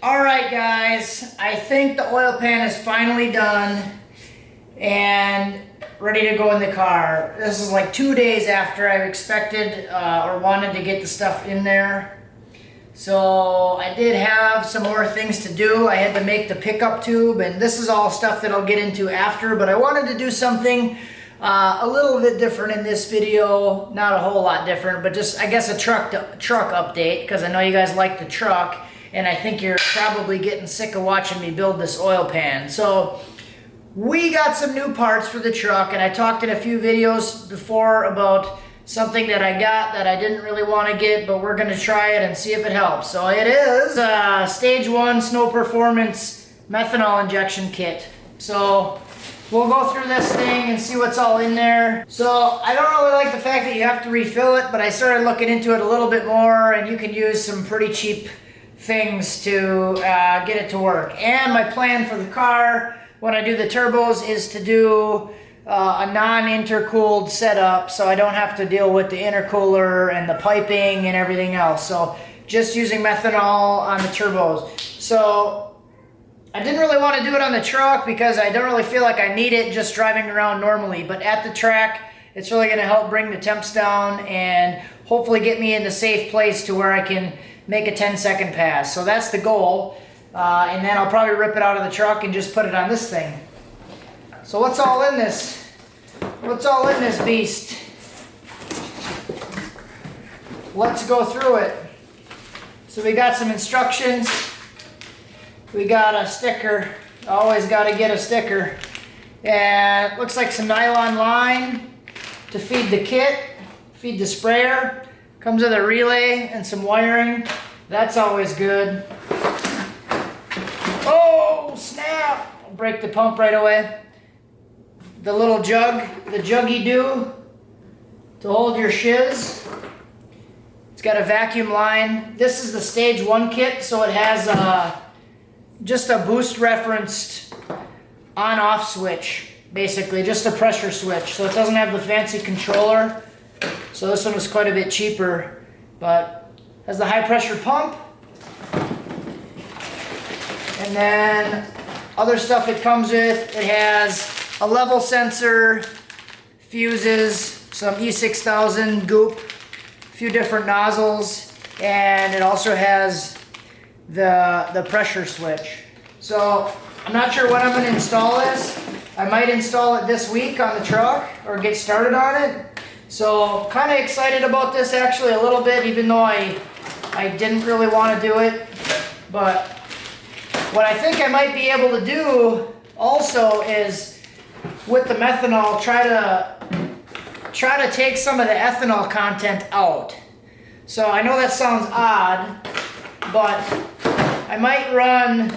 Alright guys, I think the oil pan is finally done and ready to go in the car. This is like 2 days after I expected or wanted to get the stuff in there. So I did have some more things to do. I had to make the pickup tube, and this is all stuff that I'll get into after, but I wanted to do something a little bit different in this video. Not a whole lot different, but just I guess a truck update, because I know you guys like the truck. And I think you're probably getting sick of watching me build this oil pan. So we got some new parts for the truck, and I talked in a few videos before about something that I got that I didn't really want to get, but we're going to try it and see if it helps. So it is Stage 1 Snow Performance Methanol Injection Kit. So we'll go through this thing and see what's all in there. So I don't really like the fact that you have to refill it, but I started looking into it a little bit more, and you can use some pretty cheap things to get it to work. And my plan for the car when I do the turbos is to do a non-intercooled setup, so I don't have to deal with the intercooler and the piping and everything else. So just using methanol on the turbos. So I didn't really want to do it on the truck because I don't really feel like I need it just driving around normally, but at the track it's really going to help bring the temps down and hopefully get me in the safe place to where I can make a 10-second pass. So that's the goal. And then I'll probably rip it out of the truck and just put it on this thing. So what's all in this? What's all in this beast? Let's go through it. So we got some instructions. We got a sticker. Always got to get a sticker. And it looks like some nylon line to feed the kit, feed the sprayer. Comes with a relay and some wiring. That's always good. Oh, snap! I'll break the pump right away. The little jug, the juggy-doo to hold your shiz. It's got a vacuum line. This is the Stage 1 kit, so it has just a boost referenced on-off switch, basically, just a pressure switch. So it doesn't have the fancy controller. So this one was quite a bit cheaper, but has the high pressure pump. And then other stuff it comes with, it has a level sensor, fuses, some E6000 goop, a few different nozzles, and it also has the pressure switch. So I'm not sure when I'm going to install this. I might install it this week on the truck or get started on it. So kind of excited about this actually a little bit, even though I didn't really want to do it. But what I think I might be able to do also is with the methanol try to take some of the ethanol content out. So I know that sounds odd, but I might run,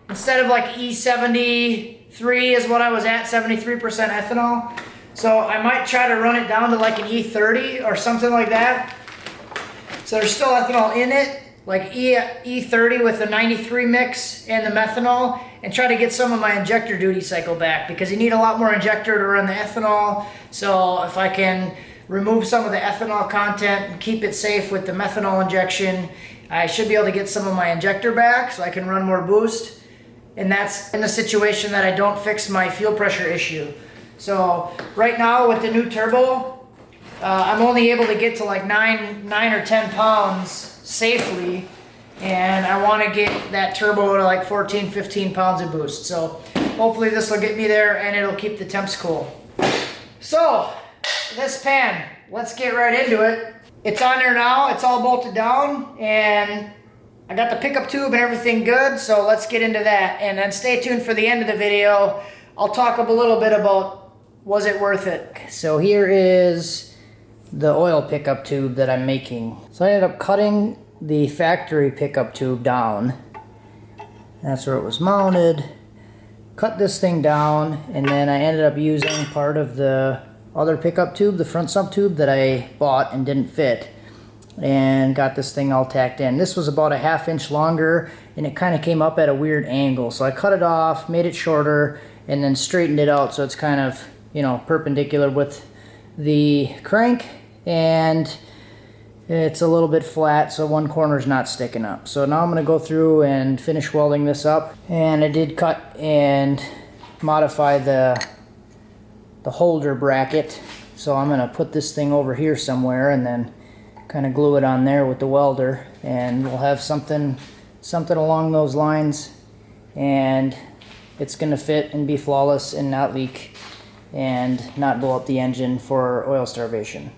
instead of like E73 is what I was at, 73% ethanol. So I might try to run it down to like an E30 or something like that. So there's still ethanol in it, like E30 with the 93 mix and the methanol, and try to get some of my injector duty cycle back, because you need a lot more injector to run the ethanol. So if I can remove some of the ethanol content and keep it safe with the methanol injection, I should be able to get some of my injector back so I can run more boost. And that's in the situation that I don't fix my fuel pressure issue. So right now with the new turbo, I'm only able to get to like 9 or 10 pounds safely, and I want to get that turbo to like 14, 15 pounds of boost. So hopefully this will get me there and it'll keep the temps cool. So this pan, let's get right into it. It's on there now, it's all bolted down, and I got the pickup tube and everything good, so let's get into that. And then stay tuned for the end of the video. I'll talk a little bit about, was it worth it? So here is the oil pickup tube that I'm making. So I ended up cutting the factory pickup tube down. That's where it was mounted. Cut this thing down, and then I ended up using part of the other pickup tube, the front sump tube that I bought and didn't fit, and got this thing all tacked in. This was about a 1/2 inch longer, and it kind of came up at a weird angle. So I cut it off, made it shorter, and then straightened it out so it's kind of, you know, perpendicular with the crank, and it's a little bit flat, so one corner's not sticking up. So now I'm going to go through and finish welding this up. And I did cut and modify the holder bracket. So I'm going to put this thing over here somewhere and then kind of glue it on there with the welder, and we'll have something along those lines, and it's going to fit and be flawless and not leak and not blow up the engine for oil starvation.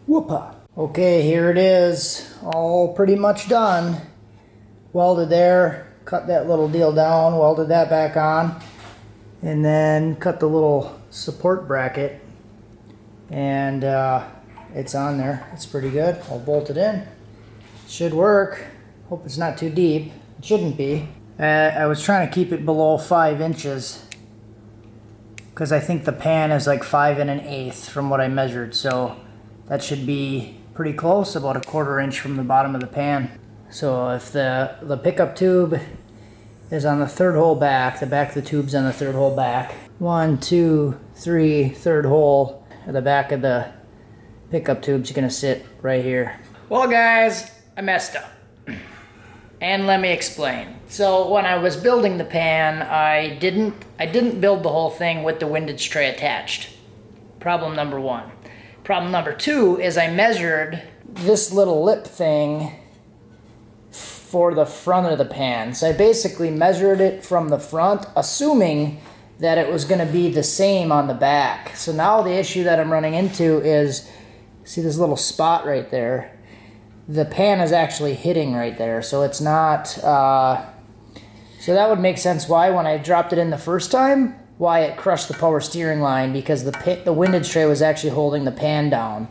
Whoopah! Okay, here it is, all pretty much done. Welded there, cut that little deal down, welded that back on, and then cut the little support bracket, and it's on there. It's pretty good. I'll bolt it in. Should work. Hope it's not too deep. It shouldn't be. I was trying to keep it below 5 inches because I think the pan is like 5 1/8 from what I measured, so that should be pretty close, about 1/4 inch from the bottom of the pan. So if the pickup tube is on the 3rd hole back, the back of the tube's on the 3rd hole back. 1, 2, 3, 3rd hole at the back of the pickup tube's gonna sit right here. Well guys, I messed up. And let me explain. So when I was building the pan, I didn't build the whole thing with the windage tray attached. Problem number 1. Problem number 2 is I measured this little lip thing for the front of the pan. So I basically measured it from the front, assuming that it was going to be the same on the back. So now the issue that I'm running into is, see this little spot right there? The pan is actually hitting right there, so it's not, so that would make sense why when I dropped it in the first time, why it crushed the power steering line, because the windage tray was actually holding the pan down.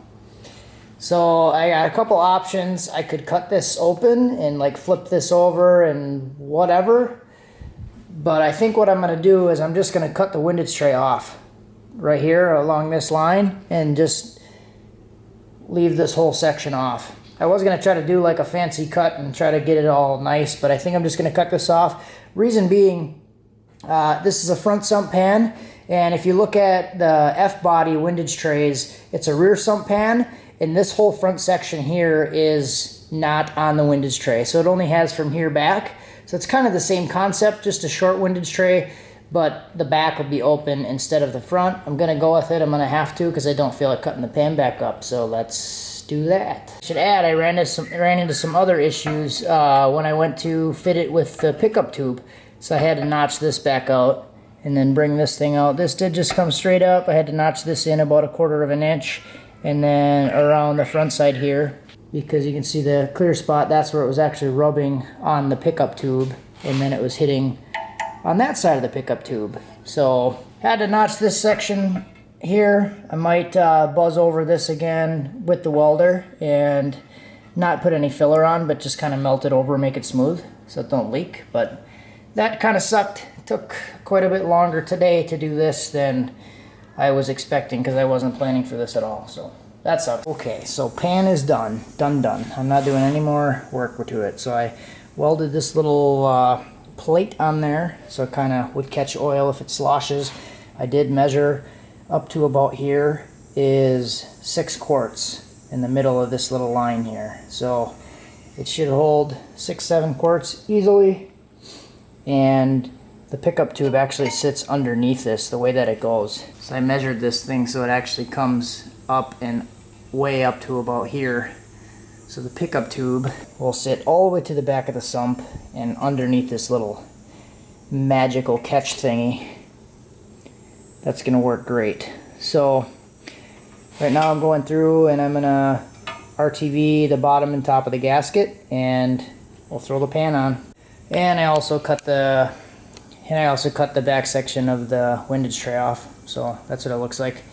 So I got a couple options. I could cut this open and like flip this over and whatever, but I think what I'm going to do is I'm just going to cut the windage tray off right here along this line and just leave this whole section off. I was going to try to do like a fancy cut and try to get it all nice, but I think I'm just going to cut this off. Reason being, this is a front sump pan, and if you look at the F-body windage trays, it's a rear sump pan, and this whole front section here is not on the windage tray. So it only has from here back. So it's kind of the same concept, just a short windage tray, but the back will be open instead of the front. I'm going to go with it. I'm going to have to because I don't feel like cutting the pan back up. So let's do that. I should add, I ran into some other issues when I went to fit it with the pickup tube. So I had to notch this back out and then bring this thing out. This did just come straight up. I had to notch this in about 1/4 inch and then around the front side here, because you can see the clear spot. That's where it was actually rubbing on the pickup tube, and then it was hitting on that side of the pickup tube. So had to notch this section here. I might buzz over this again with the welder and not put any filler on, but just kind of melt it over and make it smooth so it don't leak. But that kind of sucked. It took quite a bit longer today to do this than I was expecting because I wasn't planning for this at all. So that sucks. Okay, so pan is done. Done. I'm not doing any more work to it. So I welded this little plate on there so it kind of would catch oil if it sloshes. I did measure up to about here is 6 quarts in the middle of this little line here. So it should hold 6-7 quarts easily, and the pickup tube actually sits underneath this the way that it goes. So I measured this thing so it actually comes up and way up to about here. So the pickup tube will sit all the way to the back of the sump and underneath this little magical catch thingy. That's gonna work great. So right now I'm going through and I'm gonna RTV the bottom and top of the gasket, and we'll throw the pan on. And I also cut the back section of the windage tray off. So that's what it looks like.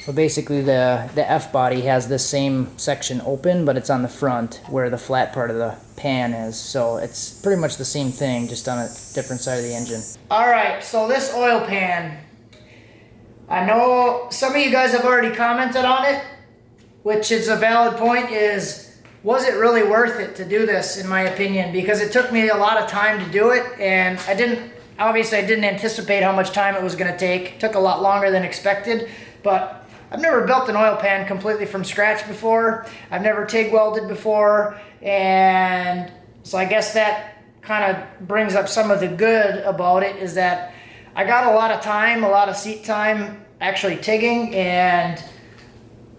But basically the F body has this same section open, but it's on the front where the flat part of the pan is. So it's pretty much the same thing, just on a different side of the engine. Alright, so this oil pan, I know some of you guys have already commented on it, which is a valid point, was it really worth it to do this, in my opinion? Because it took me a lot of time to do it, and I didn't anticipate how much time it was going to take. It took a lot longer than expected, but I've never built an oil pan completely from scratch before. I've never TIG welded before, and so I guess that kind of brings up some of the good about it, is that I got a lot of time, a lot of seat time actually TIGging, and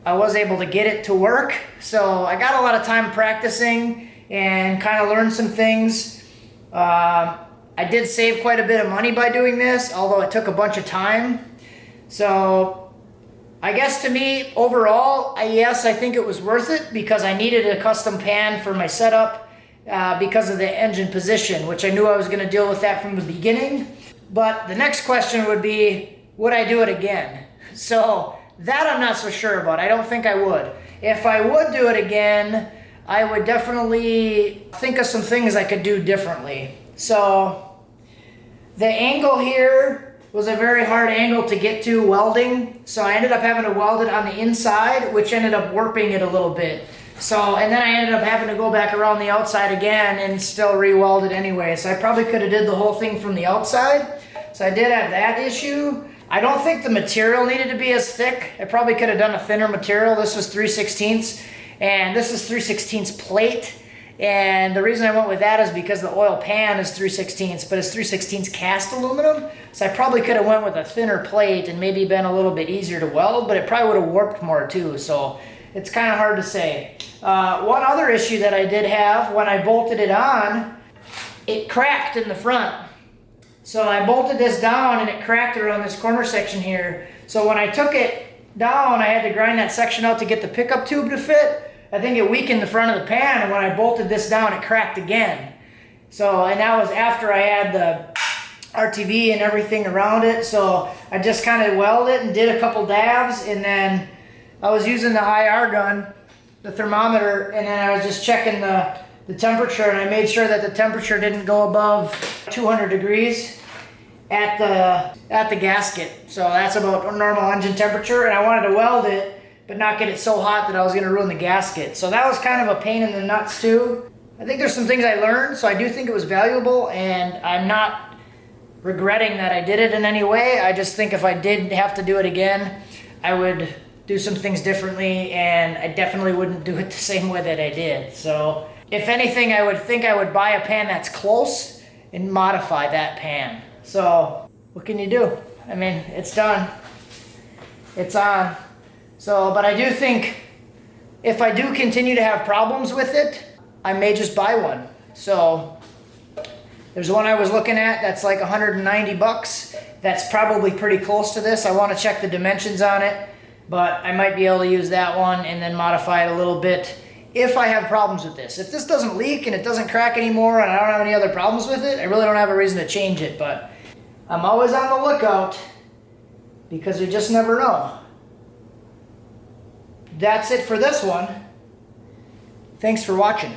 I was able to get it to work. So I got a lot of time practicing and kind of learned some things. I did save quite a bit of money by doing this, although it took a bunch of time. So I guess to me, overall, yes, I think it was worth it because I needed a custom pan for my setup because of the engine position, which I knew I was going to deal with that from the beginning. But the next question would be, would I do it again? So that I'm not so sure about. I don't think I would. If I would do it again, I would definitely think of some things I could do differently. So the angle here was a very hard angle to get to welding. So I ended up having to weld it on the inside, which ended up warping it a little bit. So, and then I ended up having to go back around the outside again and still re-weld it anyway. So I probably could have did the whole thing from the outside. So I did have that issue. I don't think the material needed to be as thick. I probably could have done a thinner material. This was 3/16, and this is 3/16 plate. And the reason I went with that is because the oil pan is 3/16, but it's 3/16 cast aluminum. So I probably could have went with a thinner plate and maybe been a little bit easier to weld, but it probably would have warped more too. So it's kind of hard to say. One other issue that I did have when I bolted it on, it cracked in the front. So I bolted this down and it cracked around this corner section here. So when I took it down, I had to grind that section out to get the pickup tube to fit. I think it weakened the front of the pan, and when I bolted this down, it cracked again. So, and that was after I had the RTV and everything around it. So I just kind of welded it and did a couple dabs, and then I was using the IR gun, the thermometer, and then I was just checking the temperature, and I made sure that the temperature didn't go above 200 degrees at the gasket. So that's about normal engine temperature, and I wanted to weld it but not get it so hot that I was going to ruin the gasket. So that was kind of a pain in the nuts too. I think there's some things I learned, so I do think it was valuable, and I'm not regretting that I did it in any way. I just think if I did have to do it again, I would do some things differently, and I definitely wouldn't do it the same way that I did. So if anything, I would think I would buy a pan that's close and modify that pan. So what can you do? I mean, it's done. It's on. So, but I do think if I do continue to have problems with it, I may just buy one. So there's one I was looking at that's like 190 bucks. That's probably pretty close to this. I want to check the dimensions on it, but I might be able to use that one and then modify it a little bit if I have problems with this. If this doesn't leak and it doesn't crack anymore and I don't have any other problems with it, I really don't have a reason to change it, but I'm always on the lookout because we just never know. That's it for this one. Thanks for watching.